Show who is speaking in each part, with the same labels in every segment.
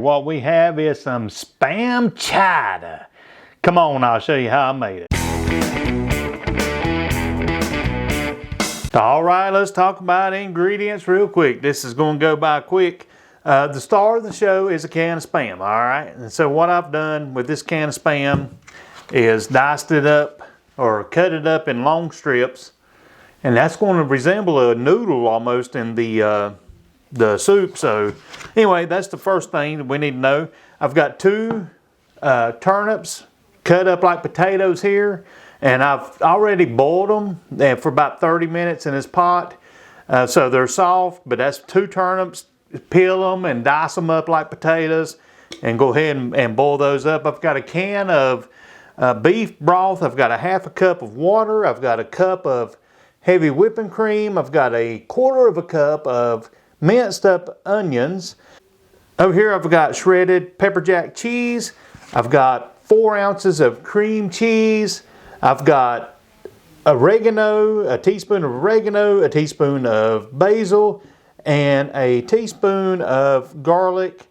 Speaker 1: What we have is some Spam chowder. Come on, I'll show you how I made it. All right, let's talk about ingredients real quick. This is going to go by quick. The star of the show is a can of Spam, all right? And so what I've done with this can of Spam is diced it up or cut it up in long strips. And that's going to resemble a noodle almost in the soup. So anyway, that's the first thing that we need to know. I've got 2 turnips cut up like potatoes here, and I've already boiled them for about 30 minutes in this pot. So they're soft, but that's 2 turnips. Peel them and dice them up like potatoes and go ahead and boil those up. I've got a can of beef broth. I've got a half a cup of water. I've got a cup of heavy whipping cream. I've got a 1/4 cup of minced up onions. Over here I've got shredded pepper jack cheese. I've got 4 ounces of cream cheese. I've got oregano, a teaspoon of oregano, a teaspoon of basil, and a teaspoon of garlic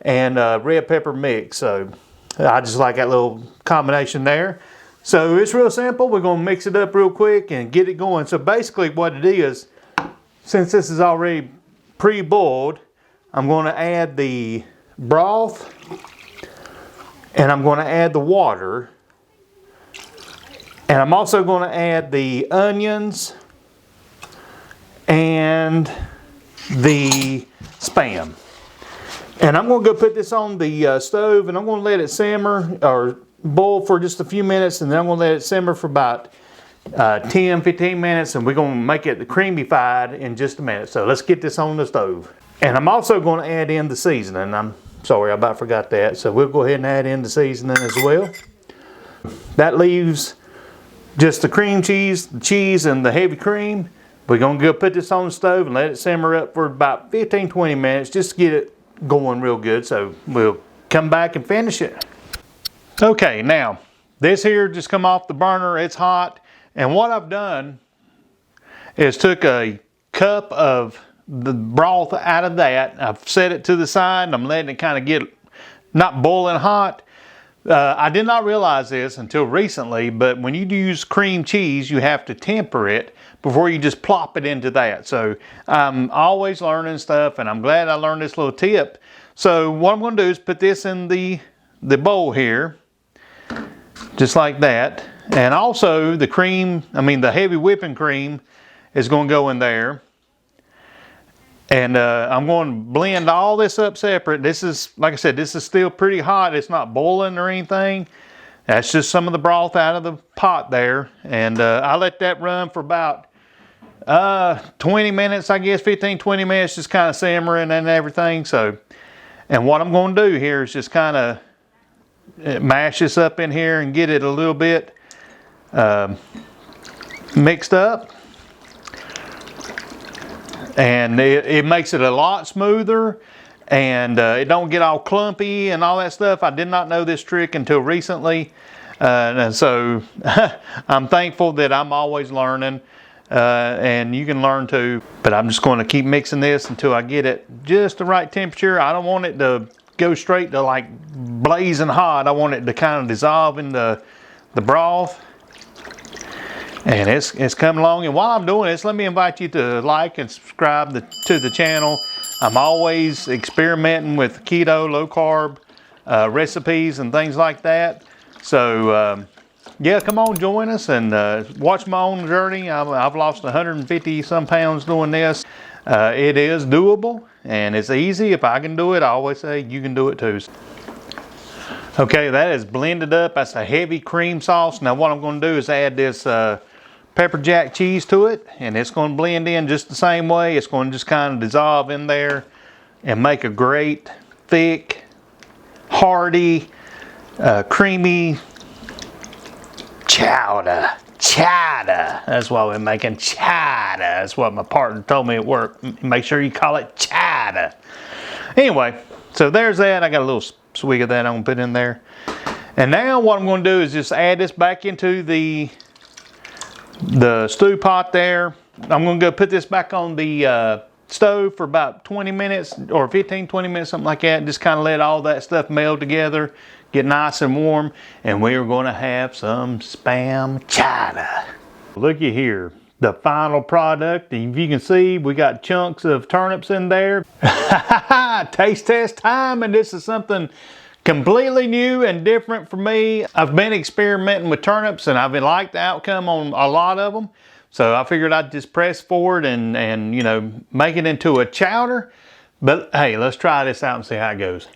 Speaker 1: and red pepper mix. So I just like that little combination there. So it's real simple. We're going to mix it up real quick and get it going. So basically what it is, since this is already pre-boiled, I'm going to add the broth and I'm going to add the water, and I'm also going to add the onions and the Spam. And I'm going to go put this on the stove, and I'm going to let it simmer or boil for just a few minutes, and then I'm going to let it simmer for about 10-15 minutes, and we're going to make it creamy-fied in just a minute. So let's get this on the stove. And I'm also going to add in the seasoning. I'm sorry, I about forgot that. So we'll go ahead and add in the seasoning as well. That leaves just the cream cheese, the cheese, and the heavy cream. We're going to go put this on the stove and let it simmer up for about 15-20 minutes just to get it going real good. So we'll come back and finish it. Okay, now this here just come off the burner. It's hot. And what I've done is took a cup of the broth out of that. I've set it to the side and I'm letting it kind of get not boiling hot. I did not realize this until recently, but when you use cream cheese, you have to temper it before you just plop it into that. So I'm always learning stuff, and I'm glad I learned this little tip. So what I'm going to do is put this in the bowl here, just like that. And also the cream, the heavy whipping cream is going to go in there. And I'm going to blend all this up separate. This is, like I said, this is still pretty hot. It's not boiling or anything. That's just some of the broth out of the pot there. And I let that run for about 20 minutes, I guess, 15-20 minutes, just kind of simmering and everything. So, and what I'm going to do here is just kind of mash this up in here and get it a little bit mixed up. And it makes it a lot smoother, and it don't get all clumpy and all that stuff. I did not know this trick until recently, and so I'm thankful that I'm always learning, and you can learn too. But I'm just going to keep mixing this until I get it just the right temperature. I don't want it to go straight to like blazing hot. I want it to kind of dissolve in the broth. And it's coming along. And while I'm doing this, let me invite you to like and subscribe to the channel. I'm always experimenting with keto, low carb recipes and things like that. So yeah, come on, join us and watch my own journey. I've lost 150 some pounds doing this. It is doable and it's easy. If I can do it, I always say you can do it too. Okay, that is blended up. That's a heavy cream sauce. Now what I'm going to do is add this pepper jack cheese to it, and it's going to blend in just the same way. It's going to just kind of dissolve in there and make a great, thick, hearty, creamy chowder. Chowder. That's why we're making chowder. That's what my partner told me at work. Make sure you call it chowder. Anyway, so there's that. I got a little swig of that I'm going to put in there. And now what I'm going to do is just add this back into the stew pot there. I'm going to go put this back on the stove for about 20 minutes or 15, 20 minutes, something like that. Just kind of let all that stuff meld together, get nice and warm, and we are going to have some Spam chowder. Looky here, the final product. If you can see, we got chunks of turnips in there. Taste test time, and this is something completely new and different for me. I've been experimenting with turnips and I've liked the outcome on a lot of them. So I figured I'd just press forward and you know, make it into a chowder. But hey, let's try this out and see how it goes.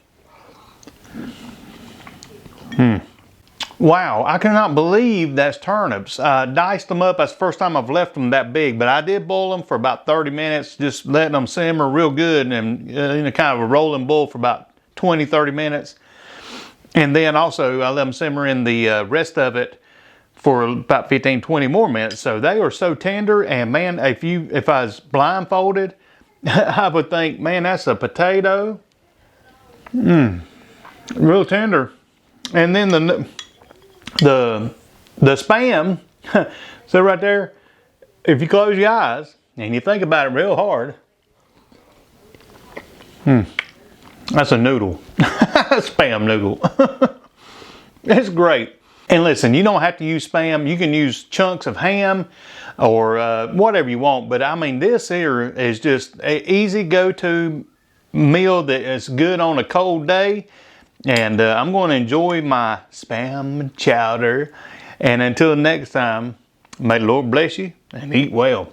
Speaker 1: Wow, I cannot believe that's turnips. Diced them up. That's the first time I've left them that big, but I did boil them for about 30 minutes, just letting them simmer real good and in a kind of a rolling boil for about 20, 30 minutes. And then also I let them simmer in the rest of it for about 15, 20 more minutes. So they are so tender, and man, if I was blindfolded, I would think, man, that's a potato. Real tender. And then the Spam, so right there, if you close your eyes and you think about it real hard, that's a noodle. Spam noodle. It's great. And listen, you don't have to use Spam. You can use chunks of ham or whatever you want. But I mean, this here is just an easy go-to meal that is good on a cold day. And I'm going to enjoy my Spam chowder. And until next time, may the Lord bless you and eat well.